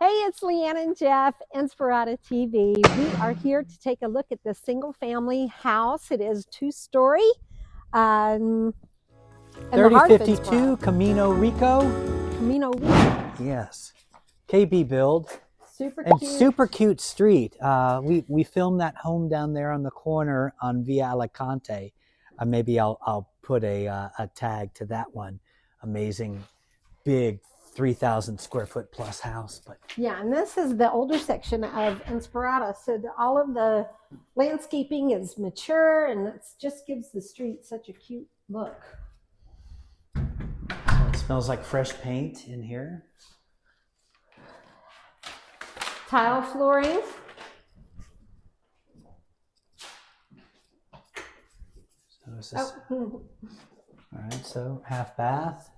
Hey, it's Leanne and Jeff, INSPIRADA TV. We are here to take a look at this single-family house. It is two-story. In 3052 Camino Rico. Camino Rico. Yes. KB build. Super and cute. super cute street. We filmed that home down there on the corner on Via Alicante. Maybe I'll put a tag to that one. Amazing, big 3,000 square foot plus house. But yeah, and this is the older section of Inspirada. So all of the landscaping is mature, and it just gives the street such a cute look. it smells like fresh paint in here. Tile flooring. So is this, Oh. all right, so half bath.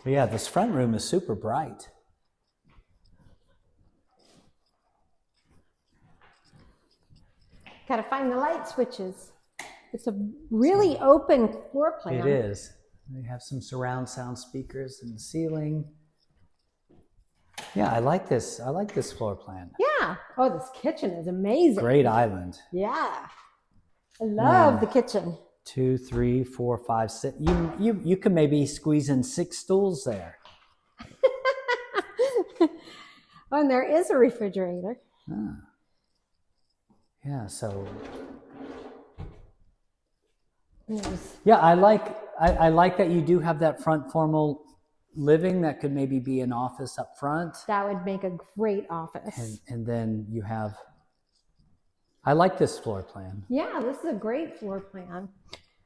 But yeah, this front room is super bright. Got to find the light switches. It's a really open floor plan. It is. They have some surround sound speakers in the ceiling. Yeah, I like this. I like this floor plan. Yeah. Oh, this kitchen is amazing. Great island. Yeah. I love the kitchen. 2, 3, 4, 5, 6. You can maybe squeeze in 6 stools there. Oh, and there is a refrigerator. Ah. Yeah, so yeah, I like that you do have that front formal living that could maybe be an office up front. That would make a great office. And then you have, I like this floor plan. Yeah, this is a great floor plan.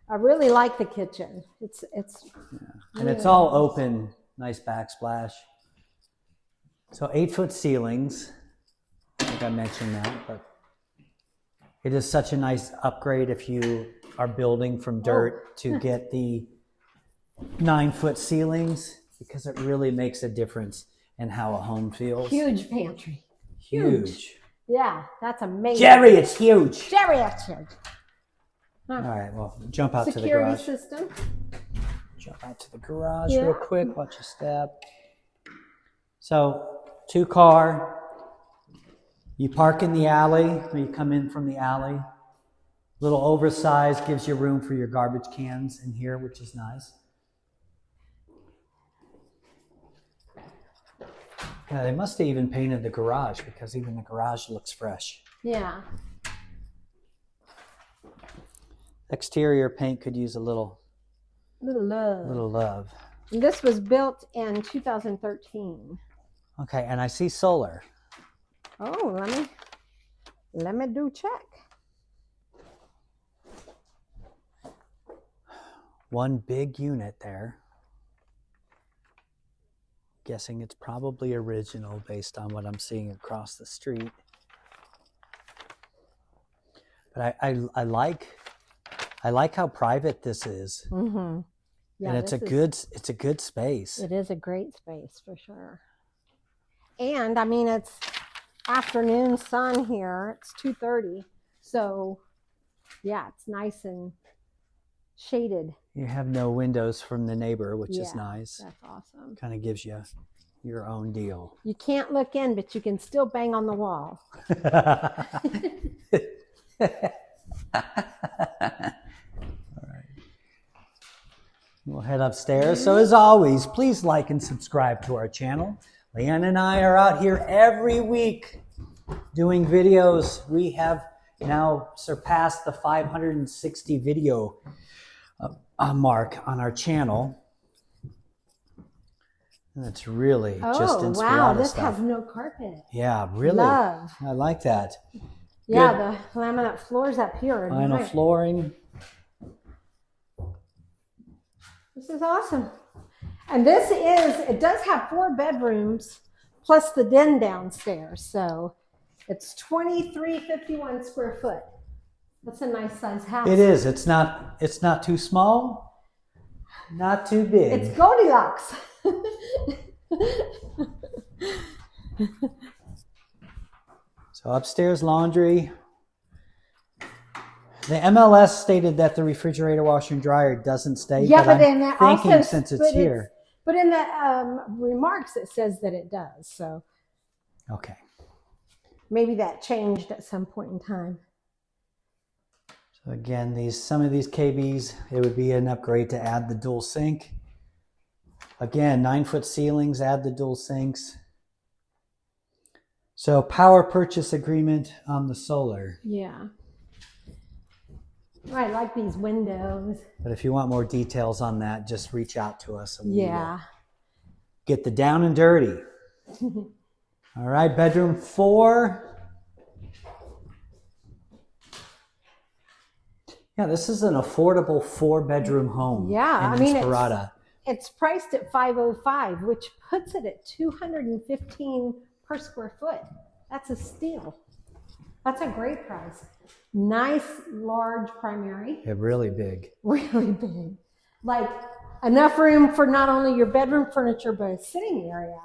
I really like the kitchen. It's yeah. And really it's all open, nice backsplash. So 8-foot ceilings. I think I mentioned that, but it is such a nice upgrade if you are building from dirt to get the 9-foot ceilings, because it really makes a difference in how a home feels. huge pantry. Huge. Yeah, that's amazing. Jerry, it's huge. Jerry, that's huge. All right, well, jump out to the garage. Security system. Jump out to the garage Yeah. real quick. Watch your step. So, 2-car. You park in the alley, or you come in from the alley. Little oversized, gives you room for your garbage cans in here, which is nice. Yeah, they must have even painted the garage, because even the garage looks fresh. Yeah. Exterior paint could use a little love. And this was built in 2013. Okay, and I see solar. Oh, let me do check. One big unit there. Guessing it's probably original based on what I'm seeing across the street. But I like how private this is. Mm-hmm. Yeah, and it's a good space. It is a great space for sure. And I mean, it's afternoon sun here. It's 2:30, so yeah, it's nice and shaded. You have no windows from the neighbor, which is nice. That's awesome. Kind of gives you your own deal. You can't look in, but you can still bang on the wall. All right. We'll head upstairs. So as always, please like and subscribe to our channel. Leanne and I are out here every week doing videos. We have now surpassed the 560 video mark on our channel. And it's really just Inspirada wow, this stuff. has no carpet. Yeah, really. Love. I like that. Yeah, Good. the laminate floors up here are Vinyl nice. flooring. This is awesome. And it does have 4 bedrooms plus the den downstairs. So it's 2351 square foot. That's a nice size house. It is. It's not too small, not too big. It's Goldilocks. So upstairs laundry. The MLS stated that the refrigerator, washer, and dryer doesn't stay. Yeah, but I'm then that thinking also, since it's here. But in the remarks, it says that it does. So Okay. maybe that changed at some point in time. So again, some of these KBs, it would be an upgrade to add the dual sink. Again, 9-foot ceilings, add the dual sinks. So power purchase agreement on the solar. Yeah. I like these windows. But if you want more details on that, just reach out to us. And Yeah. Get the down and dirty. All right, bedroom 4. Yeah, this is an affordable 4-bedroom home. Yeah, in Inspirada. It's priced at $505, which puts it at $215 per square foot. That's a steal. That's a great price. Nice, large primary. Yeah, really big. Really big. Like enough room for not only your bedroom furniture, but a sitting area.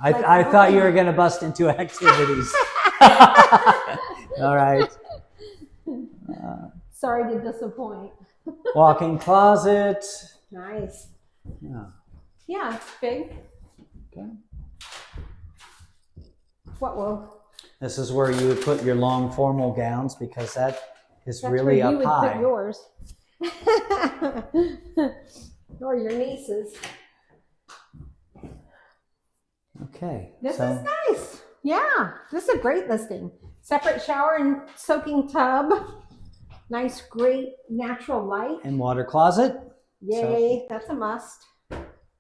I thought you were going to bust into activities. All right. Sorry to disappoint. Walk-in closet. Nice. Yeah. Yeah, it's big. Okay. What will? This is where you would put your long formal gowns because that is That's really where up you would high. put yours. Or your nieces. Okay. This is nice. Yeah, this is a great listing. Separate shower and soaking tub. Nice, great natural light. And water closet. Yay, that's a must.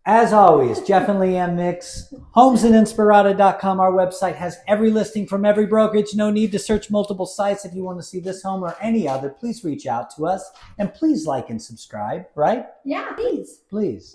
As always, Jeff and Leanne Mix, homesininspirada.com. Our website has every listing from every brokerage. No need to search multiple sites. If you want to see this home or any other, please reach out to us. And please like and subscribe, right? Yeah, please. Please.